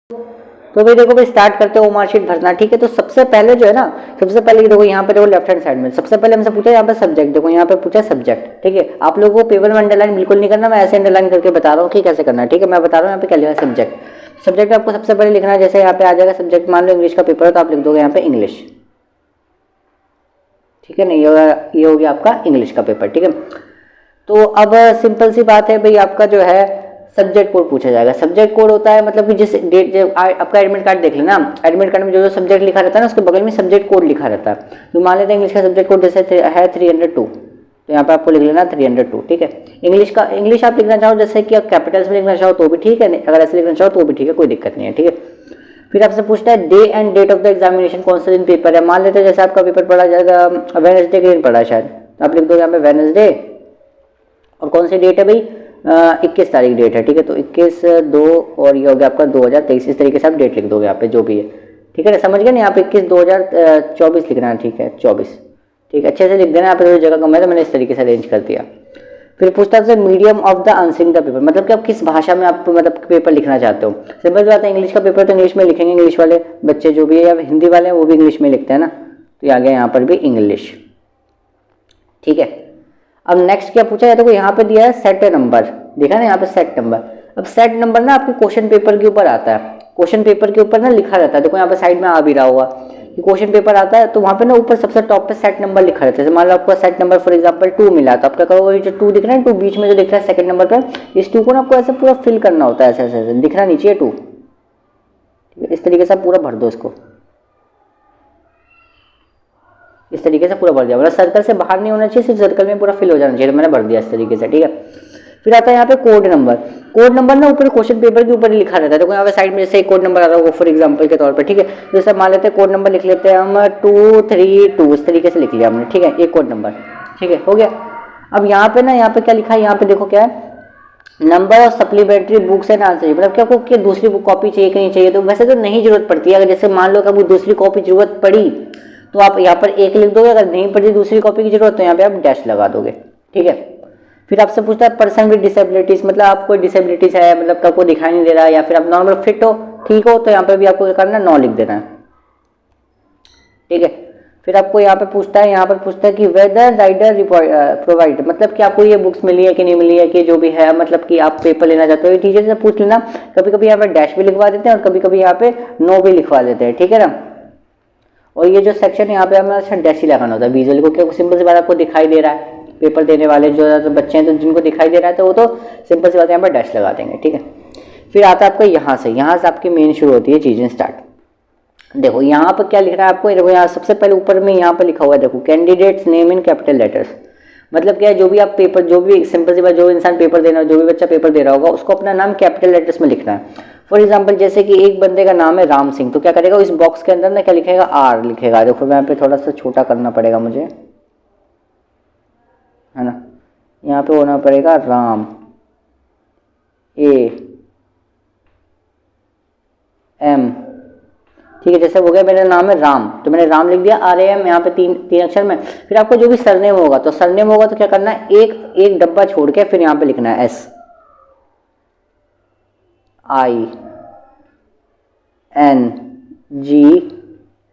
तो भाई देखो भाई स्टार्ट करते हो मार्कशीट भरना। ठीक है, तो सबसे पहले जो है ना, सबसे पहले देखो यहाँ पे देखो लेफ्ट हैंड साइड में सबसे पहले हमसे पूछा यहाँ पे सब्जेक्ट। देखो यहाँ पे पूछा सब्जेक्ट। ठीक है, आप लोगों को पेपर में अंडरलाइन बिल्कुल नहीं करना, मैं ऐसे अंडरलाइन करके बता रहा हूँ कि कैसे करना है। ठीक है, मैं बता रहा हूँ यहाँ पे क्या लिखा है सब्जेक्ट। सब्जेक्ट आपको सबसे पहले लिखना है, जैसे यहाँ पे आ जाएगा सब्जेक्ट, मान लो इंग्लिश का पेपर है तो आप लिख दोगे यहाँ पे इंग्लिश। ठीक है ना, ये हो गया आपका इंग्लिश का पेपर। ठीक है, तो अब सिंपल सी बात है भाई, आपका जो है सब्जेक्ट कोड पूछा जाएगा। सब्जेक्ट कोड होता है मतलब कि जिस डेट, जब आपका एडमिट कार्ड देख लेना, एडमिट कार्ड में जो जो सब्जेक्ट लिखा रहता है ना उसके बगल में सब्जेक्ट कोड लिखा रहता है। तो मान लेते हैं इंग्लिश का सब्जेक्ट कोड जैसे है 302, तो यहाँ पे आपको लिख लेना 302। ठीक है, इंग्लिश आप लिखना चाहो जैसे कि आप कैपिटल्स में लिखना चाहो तो भी ठीक है, अगर ऐसे लिखना चाहो तो भी ठीक है, कोई दिक्कत नहीं है। ठीक है, फिर आपसे पूछता है day and date of the examination, कौन सा दिन पेपर है। मान लेते हैं जैसे आपका पेपर पढ़ा जाएगा वेडनेसडे के दिन पढ़ा है शायद, तो आप लिख दो यहाँ पे वेडनेसडे, और कौन सी डेट है भाई, 21 तारीख डेट है। ठीक है, तो 21/2 और ये हो गया आपका 2023, इस तरीके से आप डेट लिख दोगे यहाँ पे जो भी है। ठीक है ना, समझ गए ना, यहाँ पे 21/2024 लिखना है। ठीक है, 24। ठीक है, अच्छे से लिख देना, यहाँ पे थोड़ी जगह कम है तो मैंने इस तरीके से अरेंज कर दिया। फिर पूछता है medium of the answering the paper, मतलब कि आप किस भाषा में आप मतलब पेपर लिखना चाहते हो। सिंपल बात है, इंग्लिश का पेपर तो इंग्लिश में लिखेंगे, इंग्लिश वाले बच्चे जो भी है, या हिंदी वाले हैं वो भी इंग्लिश में लिखते हैं ना, तो ये आ गया यहाँ पर भी इंग्लिश। ठीक है, अब नेक्स्ट क्या पूछा जाता है, यहाँ पे दिया है सेट नंबर, देखा ना यहाँ पे सेट नंबर। अब सेट नंबर ना आपके क्वेश्चन पेपर के ऊपर आता है, क्वेश्चन पेपर के ऊपर ना लिखा रहता है, देखो यहाँ पे साइड में आ भी रहा होगा कि क्वेश्चन पेपर आता है, तो वहाँ पे ना ऊपर सबसे टॉप पे सेट नंबर लिखा रहता है। जैसे मान लो आपको सेट नंबर फॉर एग्जांपल 2 मिला, तो आप क्या करोगे, जो 2 दिख रहा है, 2 बीच में जो दिख रहा है सेकंड नंबर पे, इस 2 को ना आपको ऐसे पूरा फिल करना होता है, ऐसे ऐसे दिखना नहीं चाहिए 2। इस तरीके से पूरा भर दो इसको, इस तरीके से पूरा भर दिया, मतलब सर्कल से बाहर नहीं होना चाहिए, सिर्फ सर्कल में पूरा फिल हो जाना चाहिए, तो मैंने भर दिया इस तरीके से। ठीक है, फिर आता है यहाँ पे कोड नंबर। कोड नंबर ना ऊपर क्वेश्चन पेपर के ऊपर ही लिखा रहता है, देखो यहाँ पे साइड में जैसे एक कोड नंबर आ रहा होगा फॉर एग्जांपल के तौर पे। ठीक है, जैसे मान लेते हैं कोड नंबर लिख लेते हैं हम 232, इस तरीके से लिख लिया हमने। ठीक है, एक कोड नंबर। ठीक है, हो गया। अब यहाँ पे ना, यहाँ पे क्या लिखा है, यहाँ पे देखो क्या है, number of supplementary books and answer, मतलब क्या आपको क्या दूसरी बुक कॉपी चाहिए कि नहीं चाहिए। तो वैसे तो नहीं जरूरत पड़ती है, अगर जैसे मान लो कि आपको दूसरी कॉपी जरूरत पड़ी तो आप यहाँ पर 1 लिख दोगे, अगर नहीं पड़ी दूसरी कॉपी की जरूरत तो यहाँ पे आप डैश लगा दोगे। ठीक है, फिर आपसे पूछता है पर्सन विद डिसेबिलिटीज, मतलब आपको डिसेबिलिटीज है, मतलब आपको दिखाई नहीं दे रहा है, या फिर आप नॉर्मल फिट हो, ठीक हो, तो यहाँ पे भी आपको क्या करना है, 9 लिख देना है। ठीक है, फिर आपको यहाँ पे पूछता है, यहाँ पर पूछता है कि वेदर राइडर प्रोवाइड, मतलब कि आपको ये बुक्स मिली है कि नहीं मिली है, कि जो भी है, मतलब कि आप पेपर लेना चाहते हो, ये टीचर से पूछ लेना। कभी कभी यहाँ पे डैश भी लिखवा देते हैं और कभी कभी यहाँ पे नो भी लिखवा देते हैं। ठीक है ना, और ये जो सेक्शन यहाँ पे हमें अच्छा डैश ही लगाना होता है विजुअल को, क्योंकि सिंपल सी बात आपको दिखाई दे रहा है, पेपर देने वाले जो बच्चे हैं तो जिनको दिखाई दे रहा है तो वो तो सिंपल सी बात यहाँ पर डैश लगा देंगे। ठीक है, फिर आता है आपका यहाँ से आपकी मेन शुरू होती है चीज़ें स्टार्ट। देखो यहाँ पर क्या लिख रहा है आपको, देखो यहाँ सबसे पहले ऊपर में यहाँ पर लिखा हुआ है, देखो candidates name in capital letters, मतलब क्या है, जो भी आप पेपर, जो भी सिंपल सी बात, जो इंसान पेपर देना, जो भी बच्चा पेपर दे रहा होगा उसको अपना नाम कैपिटल लेटर्स में लिखना है। फॉर एग्जाम्पल जैसे कि एक बंदे का नाम है राम सिंह, तो क्या करेगा, इस बॉक्स के अंदर ना क्या लिखेगा, आर लिखेगा। देखो यहाँ पे थोड़ा सा छोटा करना पड़ेगा मुझे, है ना, यहाँ पे होना पड़ेगा राम, ए एम। ठीक है, जैसे हो गया, मेरा नाम है राम, तो मैंने राम लिख दिया, RAM, यहाँ पे तीन अक्षर में। फिर आपको जो भी सरनेम होगा, तो सरनेम होगा तो क्या करना है, एक डब्बा छोड़ के फिर यहाँ पे लिखना है SING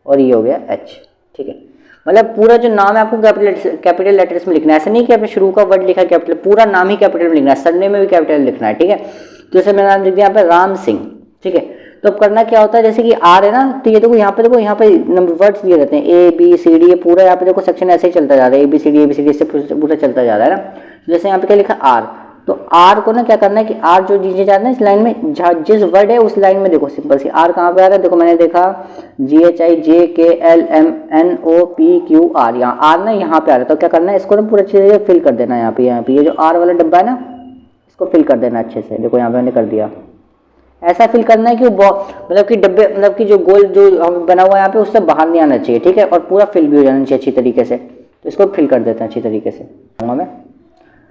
और ये हो गया H। ठीक है, मतलब पूरा जो नाम है आपको कैपिटल लेटर्स में लिखना है, ऐसा नहीं कि आपने शुरू का वर्ड लिखा कैपिटल, पूरा नाम ही कैपिटल में लिखना है, सरनेम में भी कैपिटल लिखना है। ठीक है, तो जैसे मेरा नाम लिख दिया यहाँ पे राम सिंह। ठीक है, तो अब करना क्या होता है, जैसे कि आर है ना, तो ये देखो यहाँ पे नंबर वर्ड्स दिए रहते हैं ABCD, ये पूरा यहाँ पे देखो सेक्शन ऐसे ही चलता जा रहा है, ABCD इससे पूरा चलता जा रहा है ना। जैसे यहाँ पे क्या लिखा आर, तो आर को ना क्या करना है कि आर जो दीजिए जा रहा है इस लाइन में, जिस वर्ड है उस लाइन में देखो सिंपल सी आर कहाँ पे आ रहा है, देखो मैंने देखा GHIJKLMNOPQR, यहाँ आर ना यहाँ पे आ रहा है, तो क्या करना है, इसको ना पूरा अच्छे से फिल कर देना है। यहाँ पे ये जो आर वाला डब्बा है ना, इसको फिल कर देना अच्छे से, देखो यहाँ पे मैंने कर दिया। ऐसा फिल करना है कि मतलब कि डब्बे, मतलब कि जो गोल जो बना हुआ है यहाँ पे उससे बाहर नहीं आना चाहिए। ठीक है, और पूरा फिल भी हो जाना चाहिए अच्छी तरीके से, तो इसको फिल कर देते हैं अच्छी तरीके से मैं।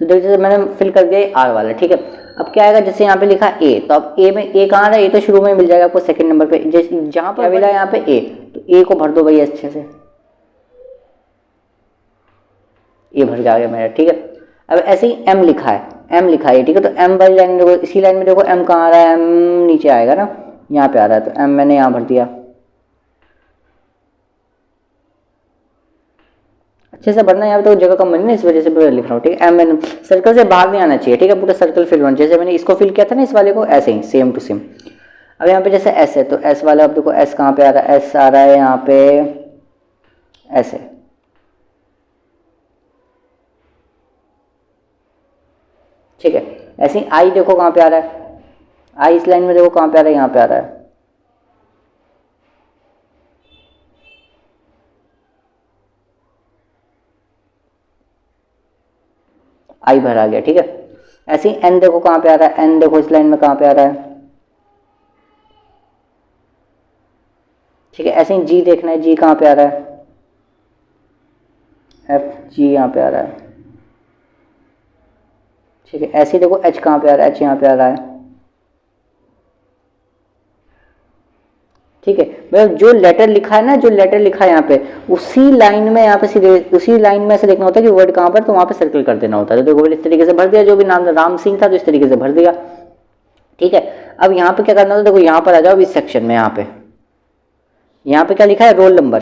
तो देखिए मैंने फिल कर दिया आर वाला। ठीक है, अब क्या आएगा, जैसे यहाँ पे लिखा ए, तो अब ए में ए कहाँ है, ए तो शुरू में मिल जाएगा आपको सेकंड नंबर पे, जैसे जहाँ पर मिला यहाँ पे ए, तो ए को भर दो भाई अच्छे से, ए भर गया मेरा। ठीक है, अब ऐसे ही एम लिखा है, एम लिखा है। ठीक है, तो एम वाली लाइन में देखो, इसी लाइन में देखो एम कहाँ आ रहा है, एम नीचे आएगा ना, यहाँ पे आ रहा है, तो एम मैंने यहाँ भर दिया। अच्छे से भरना, यहाँ पे तो जगह कम बनी ना, इस वजह से मैं लिख रहा हूँ, ठीक है। एम एन सर्कल से बाहर नहीं आना चाहिए, ठीक है, पूरा सर्कल फिल होना, जैसे मैंने इसको फिल किया था ना इस वाले को, ऐसे ही सेम टू सेम। अब यहाँ पे जैसे एस है, तो एस वाला अब देखो एस कहाँ पे आ रहा है, एस आ रहा है यहाँ पे ऐसे, ठीक है। ऐसे ही आई देखो कहाँ पे आ रहा है, आई इस लाइन में देखो कहाँ पे आ रहा है, यहाँ पे आ रहा है, आई भर आ गया, ठीक है। ऐसे ही एन देखो कहाँ पे आ रहा है, एन देखो इस लाइन में कहाँ पे आ रहा है, ठीक है। ऐसे ही जी देखना है, जी कहाँ पे आ रहा है, एफ जी यहाँ पे आ रहा है, ठीक है। ऐसे ही देखो एच कहाँ पे आ रहा है, एच यहाँ पे आ रहा है, ठीक है। मतलब जो लेटर लिखा है ना, जो लेटर लिखा है यहाँ पे, उसी लाइन में यहाँ पे सीधे उसी लाइन में ऐसे देखना होता है कि वर्ड कहाँ पर, तो वहाँ पे सर्कल कर देना होता है। तो देखो इस तरीके से भर दिया, जो भी नाम राम सिंह था तो इस तरीके से भर दिया, ठीक है। अब यहाँ पे क्या करना होता है, देखो यहाँ पर आ जाओ इस सेक्शन में, यहाँ पे क्या लिखा है, रोल नंबर,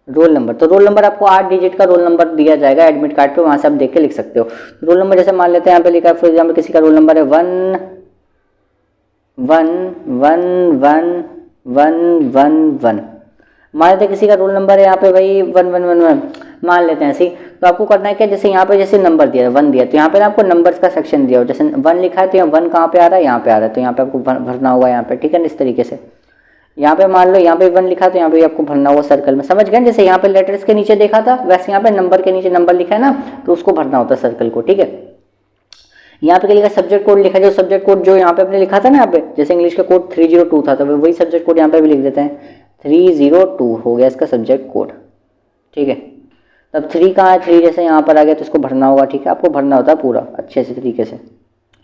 रोल नंबर। तो रोल नंबर आपको 8 डिजिट का रोल नंबर दिया जाएगा एडमिट कार्ड पे, वहाँ से आप देख के लिख सकते हो। रोल नंबर जैसे मान लेते हैं यहाँ पे लिखा है, फॉर एग्जाम्पल किसी का रोल नंबर है 1111111, मान लेते हैं किसी का रोल नंबर है यहाँ पे भाई 1111 मान लेते हैं ऐसे। तो आपको करना है क्या, जैसे यहाँ पे जैसे नंबर दिया 1 दिया, तो यहाँ पे ना आपको नंबर्स का सेक्शन दिया हो, जैसे 1 लिखा है तो यहाँ 1 कहाँ पे आ रहा है, यहाँ पे आ रहा है, तो यहाँ पे आपको भरना होगा यहाँ पे, ठीक है ना, इस तरीके से। यहाँ पे मान लो यहाँ पे 1 लिखा तो यहाँ पे आपको भरना होगा सर्कल में, समझ गए। जैसे यहाँ पे लेटर्स के नीचे देखा था, वैसे यहाँ पे नंबर के नीचे नंबर लिखा है ना, तो उसको भरना होता है सर्कल को, ठीक है। यहाँ पे क्या लिखा, सब्जेक्ट कोड लिखा है, जो सब्जेक्ट कोड जो यहाँ पे अपने लिखा था ना, यहाँ पे जैसे इंग्लिश का कोड 302 था, तो वही सब्जेक्ट कोड यहाँ पे भी लिख देते हैं, 302 हो गया इसका सब्जेक्ट कोड, ठीक है। तब 3 कहाँ है, 3 जैसे यहाँ पर आ गया तो इसको भरना होगा, ठीक है। आपको भरना होता है पूरा अच्छे से तरीके से,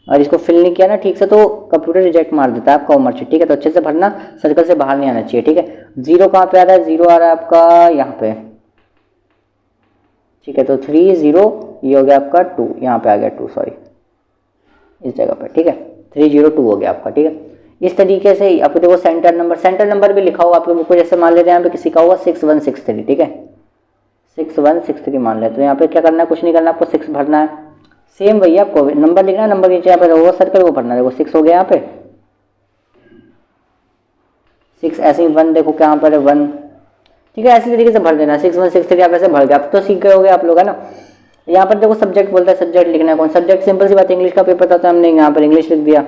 और इसको फिल नहीं किया ना ठीक से तो कंप्यूटर रिजेक्ट मार देता है आपका उम्र से, ठीक है। तो अच्छे से भरना, सर्कल से बाहर नहीं आना चाहिए, ठीक है। 0 कहाँ पे आ रहा है, 0 आ रहा है आपका यहाँ पे, ठीक है। तो 30 ये हो गया आपका 2, यहाँ पे आ गया 2, सॉरी इस जगह पे, ठीक है। 302 हो गया आपका, ठीक है। इस तरीके से आपको देखो सेंटर नंबर भी लिखा हुआ आपके बुक को, जैसे मान लेते हैं यहाँ पे किसी का हुआ 6163, ठीक है, 6163 मान लेते हैं। तो यहाँ पे क्या करना है, कुछ नहीं करना, आपको 6 भरना है, सेम वही आपको नंबर लिखना है, नंबर नीचे यहाँ पे होगा सर्कल, वो भरना है। देखो 6 हो गया यहाँ पे 6, ऐसे ही 1 देखो क्या पर है 1, ठीक है। ऐसी तरीके से भर देना, 6163 आप ऐसे भर गया, अब तो सीख गए होगे आप लोग, है ना। यहाँ पर देखो सब्जेक्ट बोलता है, सब्जेक्ट लिखना है कौन, सब्जेक्ट सिंपल सी बात है, इंग्लिश का पेपर था तो हमने यहाँ पर इंग्लिश लिख दिया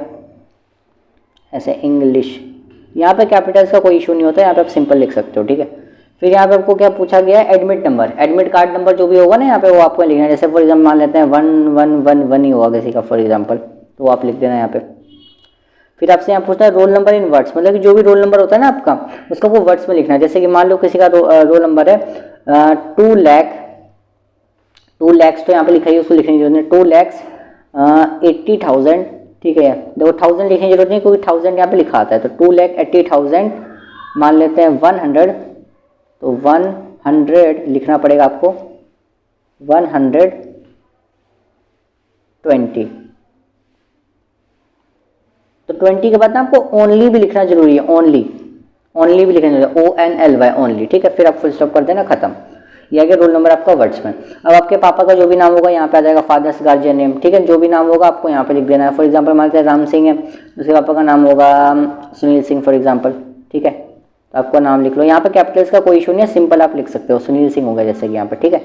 ऐसे इंग्लिश। यहाँ पे कैपिटल्स का कोई इशू नहीं होता, यहाँ पे आप सिंपल लिख सकते हो, ठीक है। फिर यहाँ पे आपको क्या पूछा गया है, admit number, admit card number जो भी होगा ना यहाँ पे वो आपको लिखना है। जैसे फॉर एग्जाम्पल मान लेते हैं 1111 ही होगा किसी का फॉर एग्जाम्पल, तो आप लिख देना यहाँ पे। फिर आपसे यहाँ पूछना है रोल नंबर इन वर्ड्स, मतलब कि जो भी रोल नंबर होता है ना आपका, उसका वो वर्ड्स में लिखना है। जैसे कि मान लो किसी का रोल नंबर है 2 लाख तो यहाँ पे लिखा है, उसको लिखने की जरूरत नहीं, 2,80,000, ठीक है। देखो 1000 लिखने की जरूरत नहीं क्योंकि 1000 यहाँ पे लिखा आता है, तो 2,80,000 मान लेते हैं 100, तो 100 लिखना पड़ेगा आपको 120, तो 20 के बाद ना आपको ओनली भी लिखना जरूरी है, ओनली भी लिखना जरूरी है, ONLY ओनली, ठीक है। फिर आप फुल स्टॉप कर देना, खत्म। ये आ गया रोल नंबर आपका वर्ड्स में। अब आपके पापा का जो भी नाम होगा यहाँ पे आ जाएगा, फादर्स गार्जियन नेम, ठीक है। जो भी नाम होगा आपको यहाँ पे लिख देना है। फॉर एग्जांपल मान लेते हैं राम सिंह है, उसके पापा का नाम होगा सुनील सिंह फॉर एग्जांपल, ठीक है। तो आपका नाम लिख लो, यहाँ पे कैपिटल्स का कोई इशू नहीं है, सिंपल आप लिख सकते हो, सुनील सिंह होगा जैसे कि यहाँ पे, ठीक है।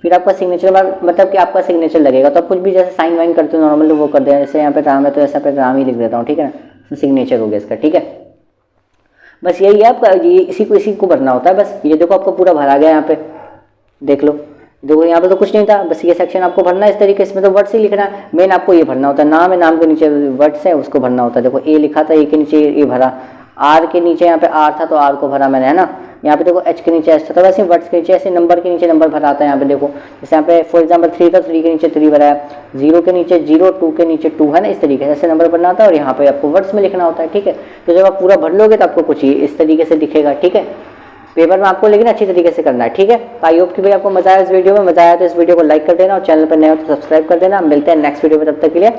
फिर आपका सिग्नेचर, मतलब कि आपका सिग्नेचर लगेगा, तो आप कुछ भी जैसे साइन वाइन करते हो नॉर्मली वो कर देना, जैसे यहाँ पे राम है तो ऐसा पे राम ही लिख देता हूँ, ठीक है ना, सिग्नेचर हो गया इसका, ठीक है। बस यही है आपका, ये इसी को भरना होता है बस। ये देखो आपका पूरा भरा गया, यहाँ पे देख लो, देखो यहाँ पे तो कुछ नहीं था, बस ये सेक्शन आपको भरना है इस तरीके से, मतलब वर्ड्स ही लिखना है। मेन आपको ये भरना होता है, नाम है, नाम के नीचे वर्ड्स है उसको भरना होता है। देखो ए लिखा था, ए के नीचे ए भरा, आर के नीचे यहाँ पे आर था तो आर को भरा मैंने, है ना। यहाँ पे देखो एच के नीचे एच था, वैसे वर्ड्स के नीचे ऐसे नंबर के नीचे नंबर भरा आता है। यहाँ पे देखो जैसे यहाँ पे फॉर एग्जांपल 3 था, 3 के नीचे 3 भरा है, 0 के नीचे 0, 2 के नीचे 2, है ना। इस तरीके से ऐसे नंबर भरना होता है और यहाँ पे आपको वर्ड्स में लिखना होता है, ठीक है। तो जब आप पूरा भर लोगे तो आपको कुछ इस तरीके से दिखेगा, ठीक है, पेपर में आपको, लेकिन अच्छी तरीके से करना है, ठीक है। आई होप कि भाई आपको मजा आया इस वीडियो में, मजा आया तो इस वीडियो को लाइक कर देना और चैनल पर नए हो तो सब्सक्राइब कर देना। मिलते हैं नेक्स्ट वीडियो में, तब तक के लिए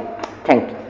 थैंक यू।